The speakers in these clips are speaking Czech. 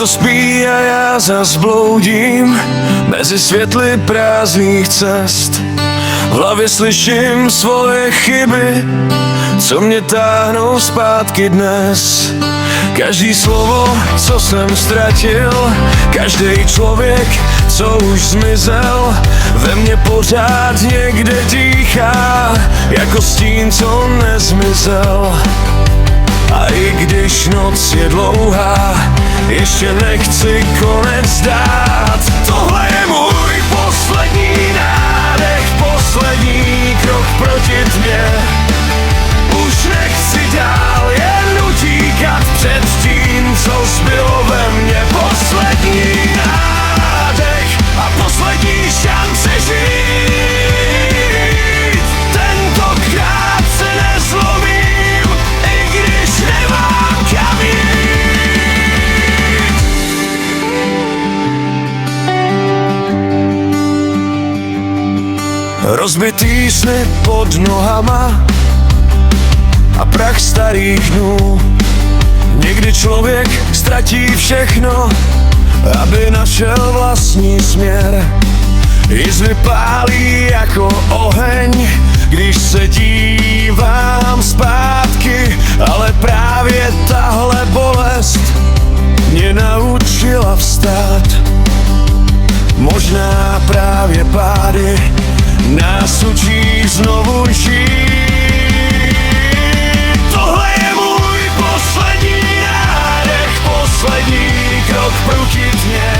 Někdo spí a já zas bloudím mezi světly prázdných cest. V hlavě slyším svoje chyby, co mě táhnou zpátky dnes. Každý slovo, co jsem ztratil, každý člověk, co už zmizel, ve mně pořád někde dýchá, jako stín, co nezmizel. A i když noc je dlouhá, ještě nechci konec dát. Tohle je můj poslední nádech, poslední krok proti tmě. Už nechci dál jen utíkat před tím, co zbylo ve mně. Poslední nádech a poslední šance žít. Tentokrát se nezlomím, i když nemám kam jít. Rozbitý sny pod nohama a prach starých dnů. Někdy člověk ztratí všechno, aby našel vlastní směr. Jizvy pálí jako oheň, když se dívám zpátky, ale právě tahle bolest mě naučila vstát. Možná právě pády nás učí znovu žít. Tohle je můj poslední nádech, poslední krok proti tmě.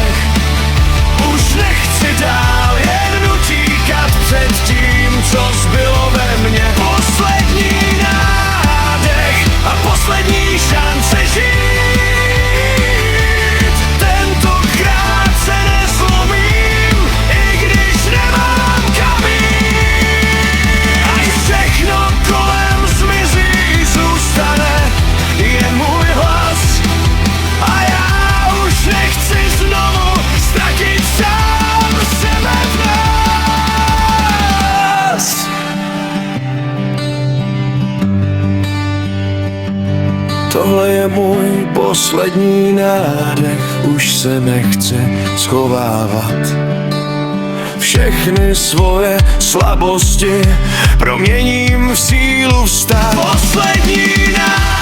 Už nechci dál jen utíkat před tím, co zbylo ve mně. Poslední nádech a poslední šance žít. Tentokrát se nezlomím, i když nemám kam jít. Až všechno kolem zmizí, zůstane jen můj hlas. A já už nechci znovu ztratit sám sebe v nás. Tohle je můj poslední nádech, už se nechce schovávat. Všechny svoje slabosti proměním v sílu vstát. Poslední nádech.